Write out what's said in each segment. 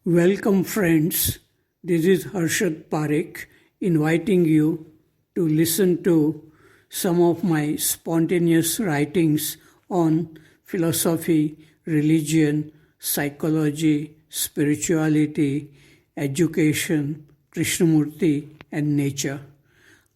Welcome, friends. This is Harshad Parekh inviting you to listen to some of my spontaneous writings on philosophy, religion, psychology, spirituality, education, Krishnamurti, and nature.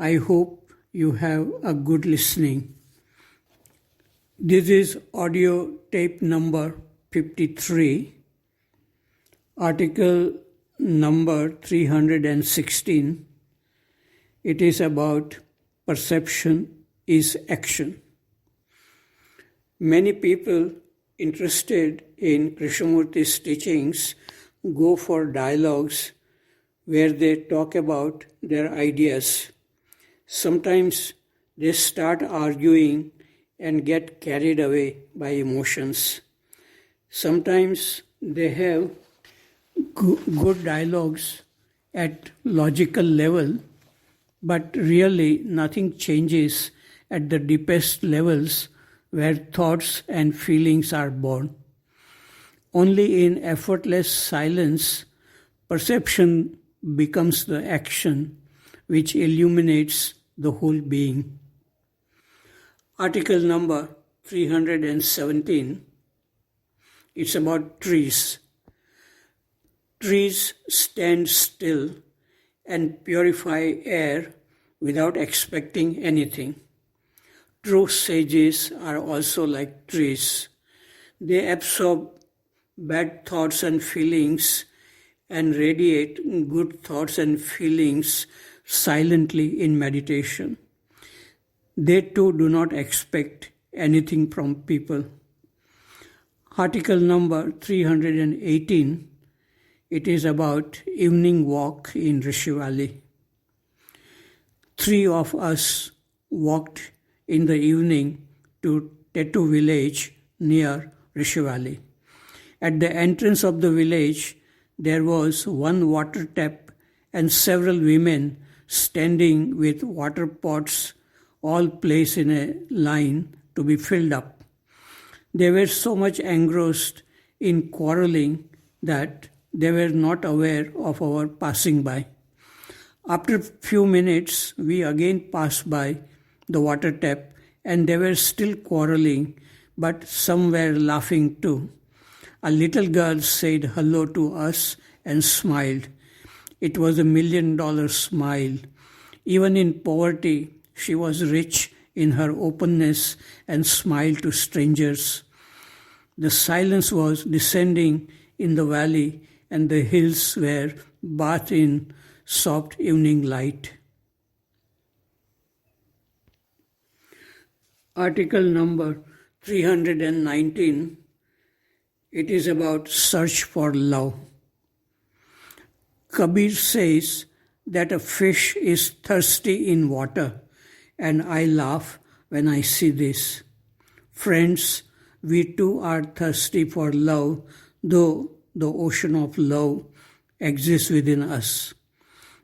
I hope you have a good listening. This is audio tape number 53. Article number 316. It is about perception is action. Many people interested in Krishnamurti's teachings go for dialogues where they talk about their ideas. Sometimes they start arguing and get carried away by emotions. Sometimes they have good dialogues at logical level, but really nothing changes at the deepest levels where thoughts and feelings are born. Only in effortless silence, perception becomes the action which illuminates the whole being. Article number 317, it's about trees. Trees stand still and purify air without expecting anything. True sages are also like trees. They absorb bad thoughts and feelings and radiate good thoughts and feelings silently in meditation. They too do not expect anything from people. Article number 318. It is about evening walk in Rishi Valley. 3 of us walked in the evening to Tetu village near Rishi Valley. At the entrance of the village, there was one water tap and several women standing with water pots, all placed in a line to be filled up. They were so much engrossed in quarreling that they were not aware of our passing by. After a few minutes, we again passed by the water tap and they were still quarreling, but some were laughing too. A little girl said hello to us and smiled. It was $1 million smile. Even in poverty, she was rich in her openness and smiled to strangers. The silence was descending in the valley and the hills were bathed in soft evening light. Article number 319. It is about search for love. Kabir says that a fish is thirsty in water, and I laugh when I see this. Friends, we too are thirsty for love, though the ocean of love exists within us.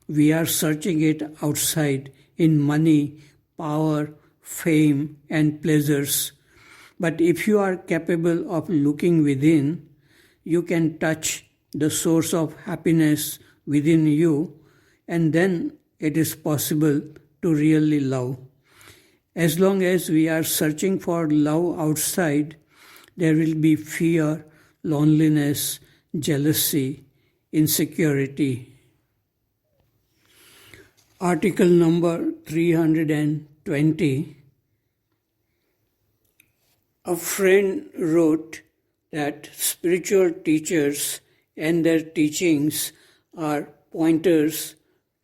We are searching it outside in money, power, fame, and pleasures. But if you are capable of looking within, you can touch the source of happiness within you, and then it is possible to really love. As long as we are searching for love outside, there will be fear, loneliness, jealousy, insecurity. Article number 320. A friend wrote that spiritual teachers and their teachings are pointers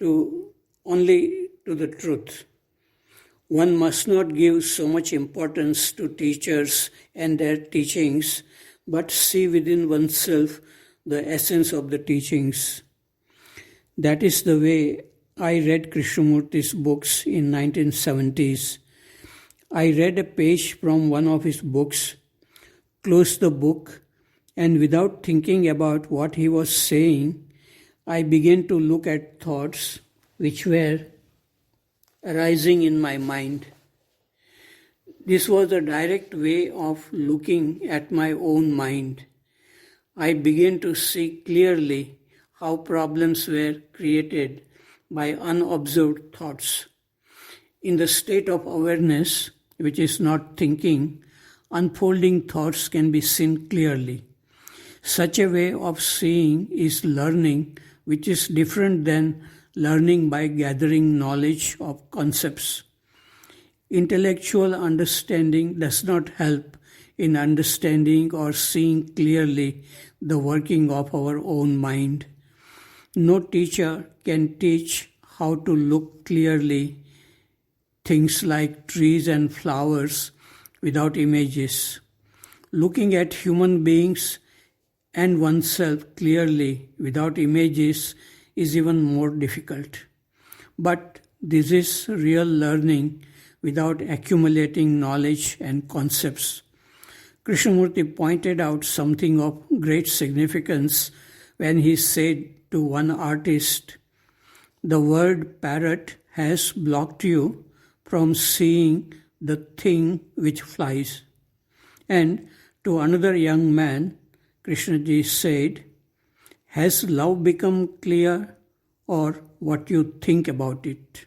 only to the truth. One must not give so much importance to teachers and their teachings, but see within oneself the essence of the teachings. That is the way I read Krishnamurti's books in 1970s. I read a page from one of his books, closed the book, and without thinking about what he was saying, I began to look at thoughts which were arising in my mind. This was a direct way of looking at my own mind. I began to see clearly how problems were created by unobserved thoughts. In the state of awareness, which is not thinking, unfolding thoughts can be seen clearly. Such a way of seeing is learning, which is different than learning by gathering knowledge of concepts. Intellectual understanding does not help in understanding or seeing clearly the working of our own mind. No teacher can teach how to look clearly things like trees and flowers without images. Looking at human beings and oneself clearly without images is even more difficult. But this is real learning without accumulating knowledge and concepts. Krishnamurti pointed out something of great significance when he said to one artist, "The word parrot has blocked you from seeing the thing which flies." And to another young man, Krishnaji said, "Has love become clear, or what you think about it?"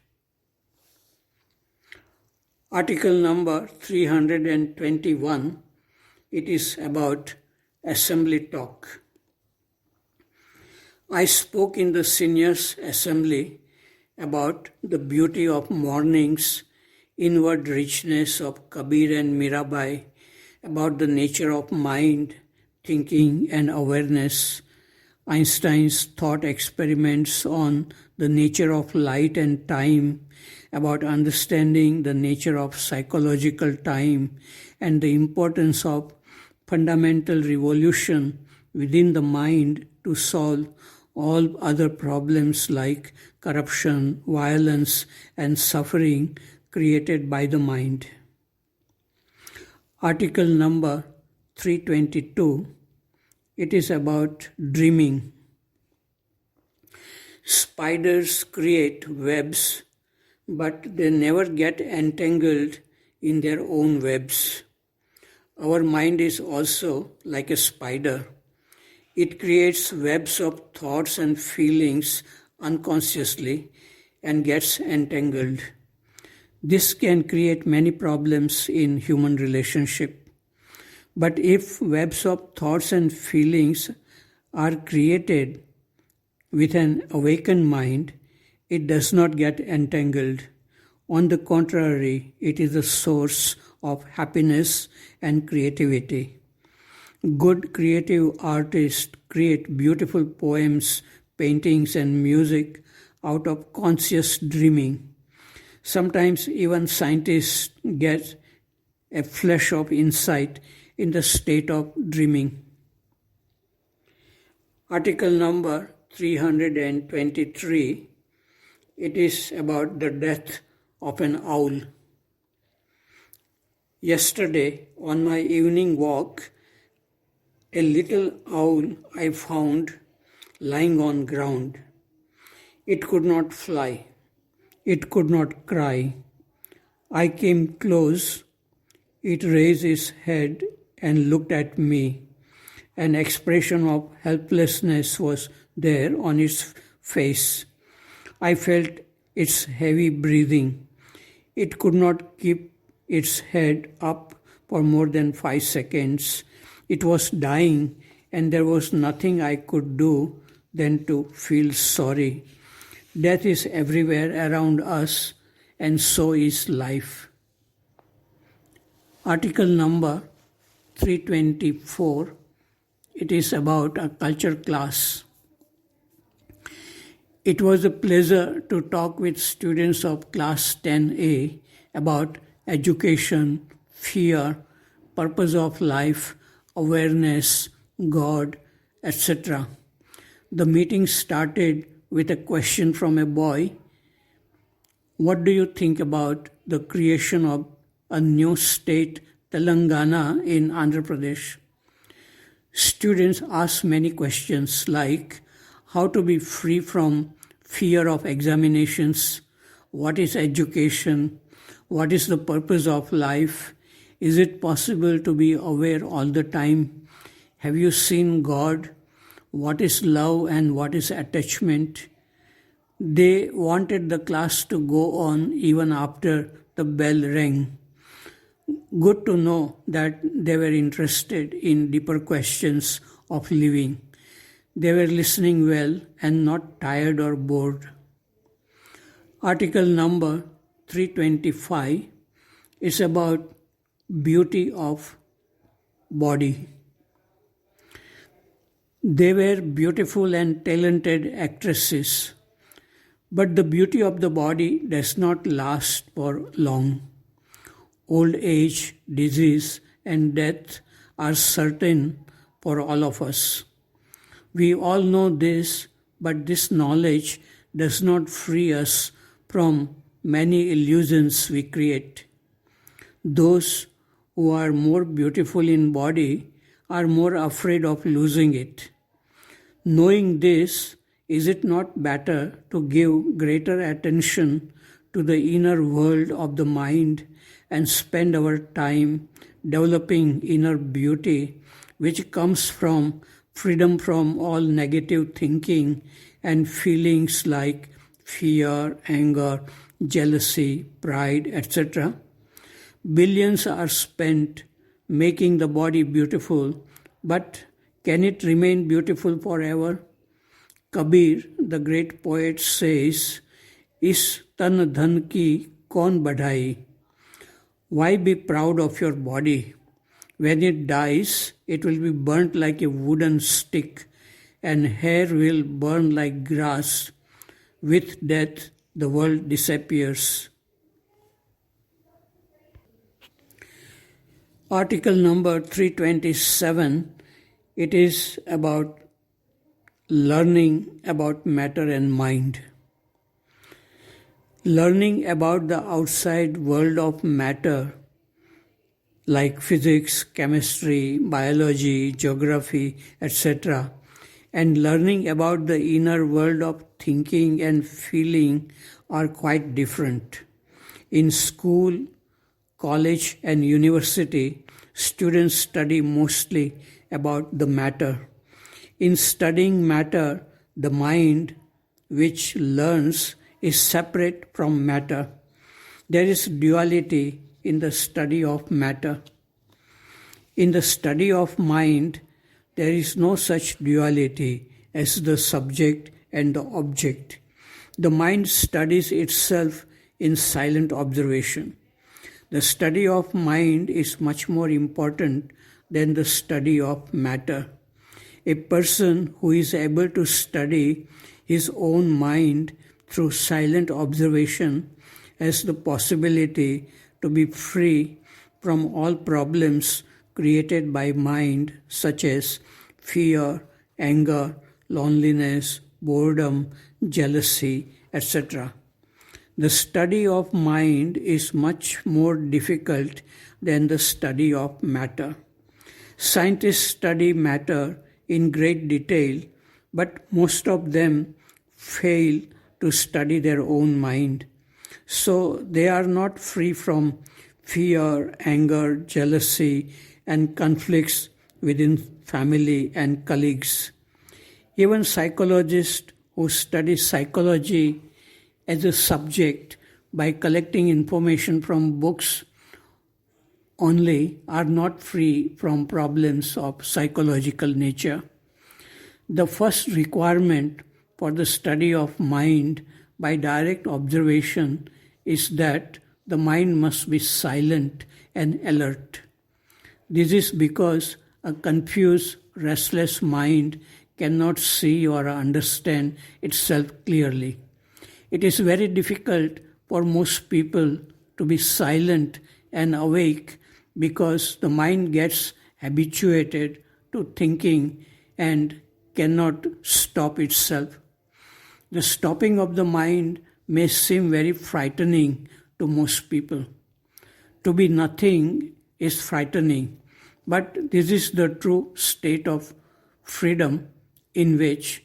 Article number 321, it is about assembly talk. I spoke in the seniors' assembly about the beauty of mornings, inward richness of Kabir and Mirabai, about the nature of mind, thinking and awareness, Einstein's thought experiments on the nature of light and time, about understanding the nature of psychological time and the importance of fundamental revolution within the mind to solve all other problems like corruption, violence, and suffering created by the mind. Article number 322, it is about dreaming. Spiders create webs, but they never get entangled in their own webs. Our mind is also like a spider. It creates webs of thoughts and feelings unconsciously and gets entangled. This can create many problems in human relationship. But if webs of thoughts and feelings are created with an awakened mind, it does not get entangled. On the contrary, it is a source of happiness and creativity. Good creative artists create beautiful poems, paintings, and music out of conscious dreaming. Sometimes even scientists get a flash of insight in the state of dreaming. Article number 323, it is about the death of an owl. Yesterday, on my evening walk, a little owl I found lying on ground. It could not fly. It could not cry. I came close. It raised its head and looked at me. An expression of helplessness was there on its face. I felt its heavy breathing. It could not keep its head up for more than 5 seconds. It was dying, and there was nothing I could do than to feel sorry. Death is everywhere around us, and so is life. Article number 324, it is about a culture class. It was a pleasure to talk with students of class 10A about education, fear, purpose of life, awareness, God, etc. The meeting started with a question from a boy. What do you think about the creation of a new state, Telangana, in Andhra Pradesh? Students asked many questions like how to be free from fear of examinations, what is education, what is the purpose of life, is it possible to be aware all the time, Have you seen God? What is love and what is attachment? They wanted the class to go on even after the bell rang. Good to know that they were interested in deeper questions of living. They were listening well and not tired or bored. Article number 325 is about beauty of body. They were beautiful and talented actresses, but the beauty of the body does not last for long. Old age, disease, and death are certain for all of us. We all know this, but this knowledge does not free us from many illusions we create. Those who are more beautiful in body are more afraid of losing it. Knowing this, is it not better to give greater attention to the inner world of the mind and spend our time developing inner beauty, which comes from freedom from all negative thinking and feelings like fear, anger, jealousy, pride, etc.? Billions are spent making the body beautiful, but can it remain beautiful forever? Kabir, the great poet, says, "Is tan dhan ki kaun badhai?" Why be proud of your body? When it dies, it will be burnt like a wooden stick, and hair will burn like grass. With death, the world disappears. Article number 327, it is about learning about matter and mind. Learning about the outside world of matter like physics, chemistry, biology, geography, etc., and learning about the inner world of thinking and feeling are quite different. In school, college, and university, students study mostly about the matter. In studying matter, the mind, which learns, is separate from matter. There is duality in the study of matter. In the study of mind, there is no such duality as the subject and the object. The mind studies itself in silent observation. The study of mind is much more important than the study of matter. A person who is able to study his own mind through silent observation has the possibility to be free from all problems created by mind, such as fear, anger, loneliness, boredom, jealousy, etc. The study of mind is much more difficult than the study of matter. Scientists study matter in great detail, but most of them fail to study their own mind. So they are not free from fear, anger, jealousy, and conflicts within family and colleagues. Even psychologists who study psychology as a subject by collecting information from books only are not free from problems of psychological nature. The first requirement for the study of mind by direct observation is that the mind must be silent and alert. This is because a confused, restless mind cannot see or understand itself clearly. It is very difficult for most people to be silent and awake because the mind gets habituated to thinking and cannot stop itself. The stopping of the mind may seem very frightening to most people. To be nothing is frightening, but this is the true state of freedom in which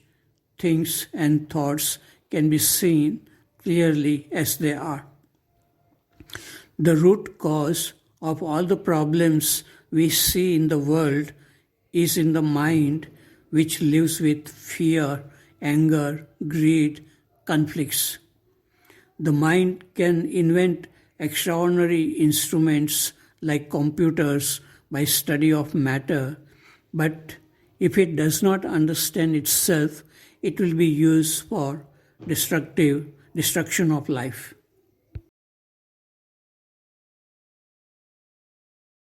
things and thoughts can be seen clearly as they are. The root cause of all the problems we see in the world is in the mind, which lives with fear, anger, greed, conflicts. The mind can invent extraordinary instruments like computers by study of matter, but if it does not understand itself, it will be used for destruction of life.